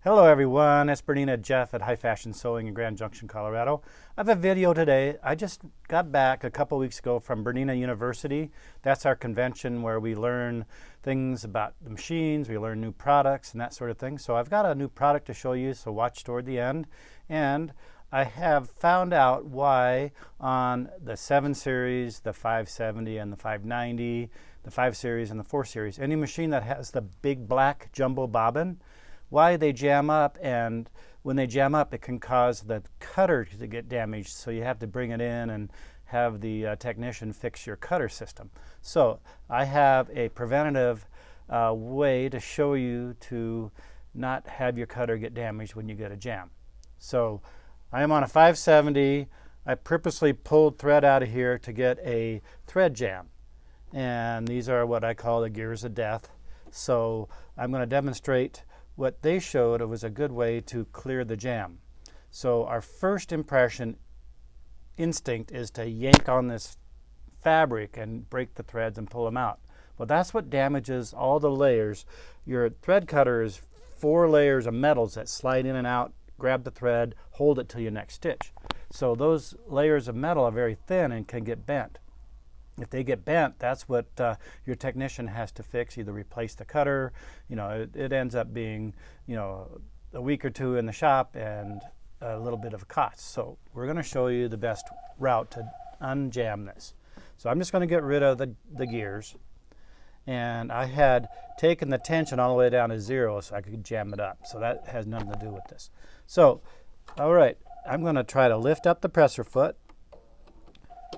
Hello everyone, it's BERNINA Jeff at High Fashion Sewing in Grand Junction, Colorado. I have a video today. I just got back a couple weeks ago from BERNINA University. That's our convention where we learn things about the machines, we learn new products and that sort of thing. So I've got a new product to show you, so watch toward the end. And I have found out why on the 7 series, the 570 and the 590, the 5 series and the 4 series, any machine that has the big black jumbo bobbin, why they jam up, and when they jam up it can cause the cutter to get damaged, so you have to bring it in and have the technician fix your cutter system. So I have a preventative way to show you to not have your cutter get damaged when you get a jam. So I am on a 570. I purposely pulled thread out of here to get a thread jam, and these are what I call the gears of death. So I'm going to demonstrate what they showed. It was a good way to clear the jam. So our first impression instinct is to yank on this fabric and break the threads and pull them out. Well, that's what damages all the layers. Your thread cutter is 4 layers of metals that slide in and out, grab the thread, hold it till your next stitch. So those layers of metal are very thin and can get bent. If they get bent, that's what your technician has to fix, either replace the cutter. It ends up being, a week or 2 in the shop and a little bit of a cost. So we're going to show you the best route to unjam this. So I'm just going to get rid of the gears. And I had taken the tension all the way down to 0 so I could jam it up. So that has nothing to do with this. So, all right, I'm going to try to lift up the presser foot.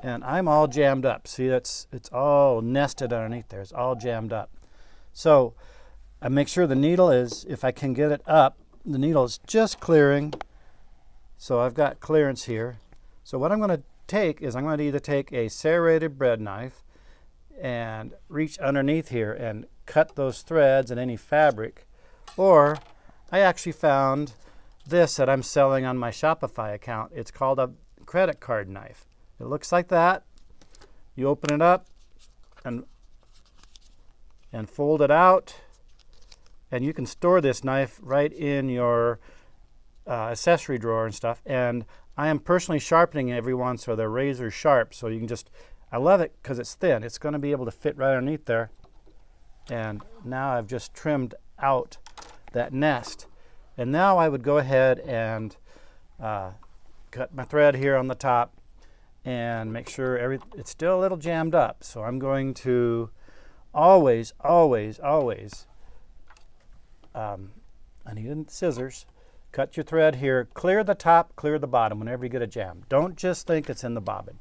And I'm all jammed up. See, it's all nested underneath there. It's all jammed up. So I make sure the needle is, if I can get it up, the needle is just clearing. So I've got clearance here. So what I'm going to take is I'm going to either take a serrated bread knife and reach underneath here and cut those threads and any fabric, or I actually found this that I'm selling on my Shopify account. It's called a credit card knife. It looks like that. You open it up and fold it out, and you can store this knife right in your accessory drawer and stuff. And I am personally sharpening every one so they're razor sharp, so you can just, I love it because it's thin. It's going to be able to fit right underneath there. And now I've just trimmed out that nest. And now I would go ahead and cut my thread here on the top and make sure it's still a little jammed up. So I'm going to always, I need scissors, cut your thread here, clear the top, clear the bottom whenever you get a jam. Don't just think it's in the bobbin.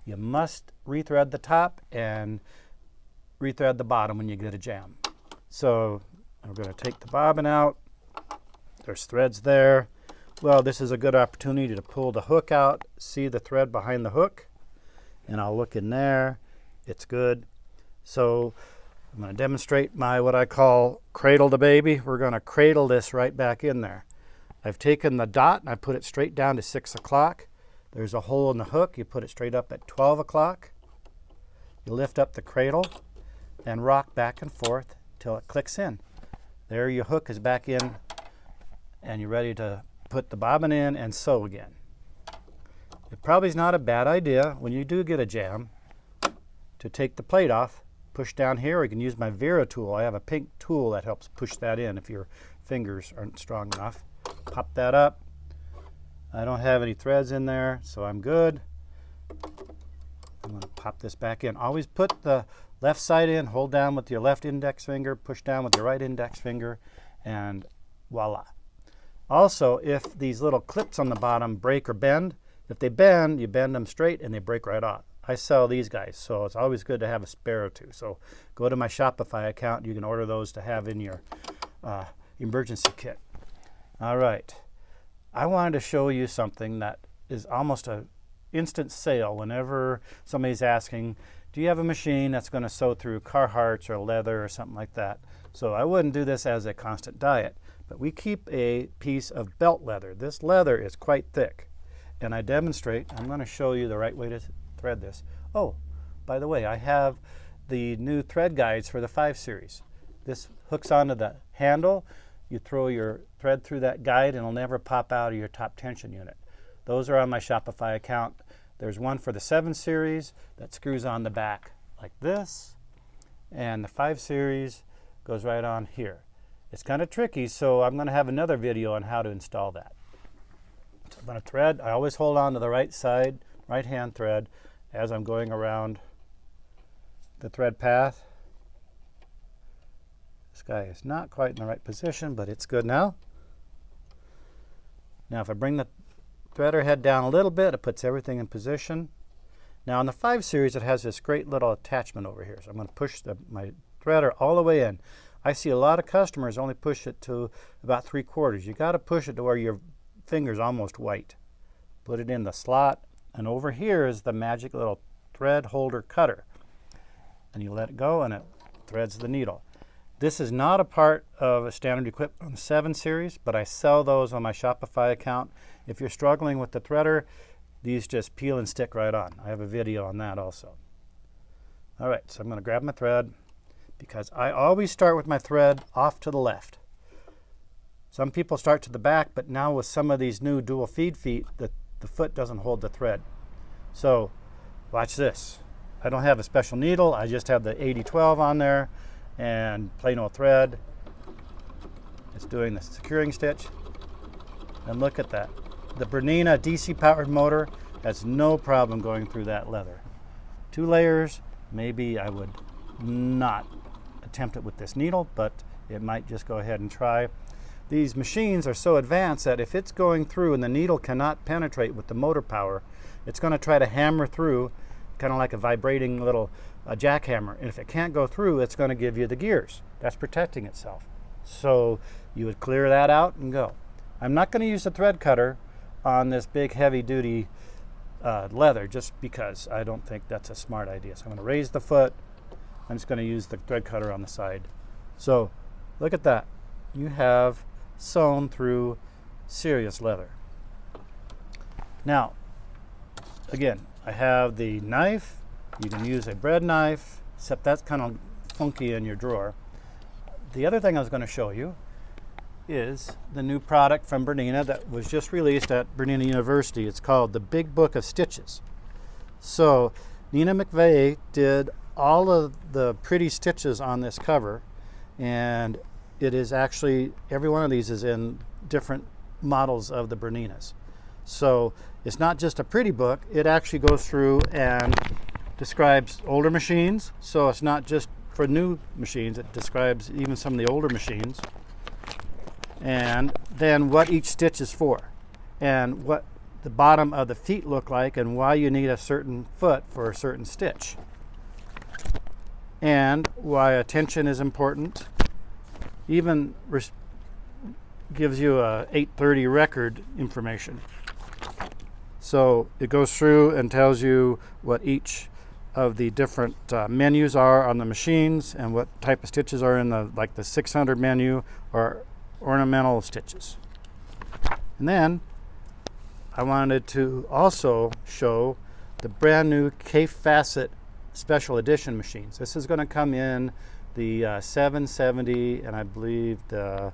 You must rethread the top and rethread the bottom when you get a jam. So I'm going to take the bobbin out. There's threads there. Well, this is a good opportunity to pull the hook out, see the thread behind the hook, and I'll look in there. It's good. So I'm going to demonstrate my what I call cradle the baby. We're going to cradle this right back in there. I've taken the dot and I put it straight down to 6 o'clock. There's a hole in the hook. You put it straight up at 12 o'clock. You lift up the cradle and rock back and forth till it clicks in. There your hook is back in, and you're ready to put the bobbin in and sew again. It probably is not a bad idea when you do get a jam to take the plate off, push down here, or you can use my Vera tool. I have a pink tool that helps push that in if your fingers aren't strong enough. Pop that up. I don't have any threads in there, so I'm good. I'm going to pop this back in. Always put the left side in, hold down with your left index finger, push down with your right index finger, and voila. Also, if these little clips on the bottom break or bend, if they bend, you bend them straight and they break right off. I sell these guys, so it's always good to have a spare or two. So go to my Shopify account. You can order those to have in your emergency kit. All right. I wanted to show you something that is almost an instant sale whenever somebody's asking, do you have a machine that's going to sew through Carhartts or leather or something like that? So I wouldn't do this as a constant diet. But we keep a piece of belt leather. This leather is quite thick. And I demonstrate, I'm going to show you the right way to thread this. Oh, by the way, I have the new thread guides for the 5 series. This hooks onto the handle. you throw your thread through that guide and it'll never pop out of your top tension unit. Those are on my Shopify account. There's one for the 7 series that screws on the back like this, and the 5 series goes right on here. It's kind of tricky, so I'm going to have another video on how to install that. So I'm going to thread. I always hold on to the right side, right hand thread as I'm going around the thread path. This guy is not quite in the right position, but it's good now. Now if I bring the threader head down a little bit, it puts everything in position. Now on the 5 series, it has this great little attachment over here. So I'm going to push my threader all the way in. I see a lot of customers only push it to about 3/4. You got to push it to where your finger's almost white. Put it in the slot, and over here is the magic little thread holder cutter. And you let it go and it threads the needle. This is not a part of a standard equipment on the 7 series, but I sell those on my Shopify account. If you're struggling with the threader, these just peel and stick right on. I have a video on that also. All right, so I'm going to grab my thread because I always start with my thread off to the left. Some people start to the back, but now with some of these new dual feed feet, the foot doesn't hold the thread. So watch this. I don't have a special needle. I just have the 8012 on there and plain old thread. It's doing the securing stitch. And look at that. The Bernina DC powered motor has no problem going through that leather. 2 layers, maybe I would not attempt it with this needle, but it might just go ahead and try. These machines are so advanced that if it's going through and the needle cannot penetrate with the motor power, it's going to try to hammer through, kind of like a vibrating little jackhammer. And if it can't go through, it's going to give you the gears. That's protecting itself. So you would clear that out and go. I'm not going to use the thread cutter on this big heavy duty leather just because I don't think that's a smart idea. So I'm going to raise the foot. I'm just going to use the thread cutter on the side. So look at that. You have sewn through serious leather. Now, again, I have the knife. You can use a bread knife, except that's kind of funky in your drawer. The other thing I was going to show you is the new product from Bernina that was just released at Bernina University. It's called the Big Book of Stitches. So Nina McVeigh did all of the pretty stitches on this cover, and it is actually, every one of these is in different models of the Berninas. So it's not just a pretty book, it actually goes through and describes older machines. So it's not just for new machines, it describes even some of the older machines. And then what each stitch is for, and what the bottom of the feet look like, and why you need a certain foot for a certain stitch, and why a tension is important. Even gives you a 830 record information. So it goes through and tells you what each of the different menus are on the machines and what type of stitches are in the 600 menu or ornamental stitches. And then I wanted to also show the brand new K-Facet special edition machines. This is going to come in the 770 and I believe the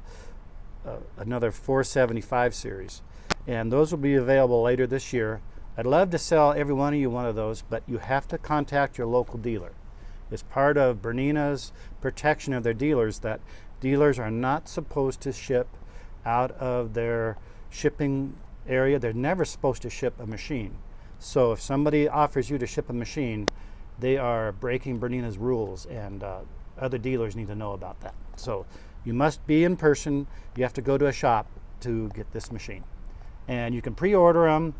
another 475 series, and those will be available later this year. I'd love to sell every one of you one of those, but you have to contact your local dealer. It's part of Bernina's protection of their dealers that dealers are not supposed to ship out of their shipping area. They're never supposed to ship a machine. So if somebody offers you to ship a machine, they are breaking Bernina's rules, and other dealers need to know about that. So you must be in person. You have to go to a shop to get this machine. And you can pre-order them.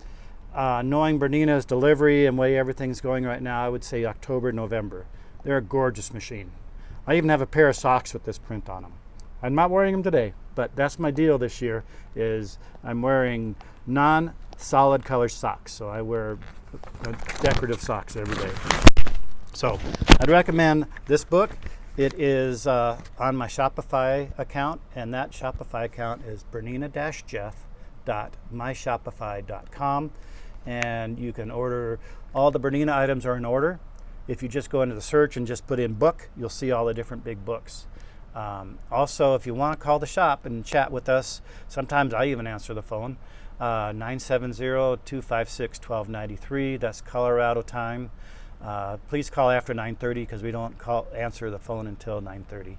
Knowing Bernina's delivery and way everything's going right now, I would say October, November. They're a gorgeous machine. I even have a pair of socks with this print on them. I'm not wearing them today, but that's my deal this year, is I'm wearing non-solid color socks. So I wear decorative socks every day. So I'd recommend this book. It is on my Shopify account, and that Shopify account is bernina-jeff.myshopify.com, and you can order all the Bernina items are in order. If you just go into the search and just put in book, you'll see all the different big books. Also, if you want to call the shop and chat with us, sometimes I even answer the phone. 970-256-1293. That's Colorado time. Please call after 9:30 because we don't answer the phone until 9:30.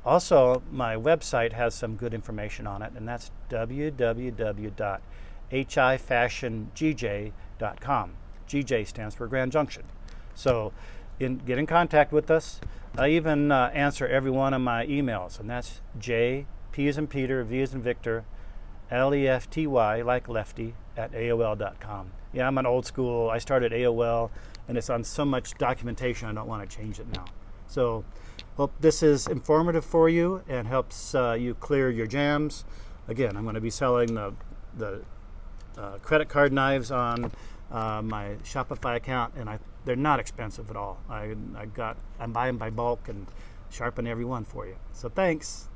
Also, my website has some good information on it, and that's www.hifashiongjj.com. GJ stands for Grand Junction. So get in contact with us. I even answer every one of my emails, and that's J, P as in Peter, V as in Victor, LEFTY, like lefty, at AOL.com. Yeah, I'm an old school. I started AOL, and it's on so much documentation I don't want to change it now. So hope this is informative for you and helps you clear your jams. Again, I'm going to be selling the credit card knives on my Shopify account, and they're not expensive at all. I'm buying by bulk and sharpen every one for you. So thanks.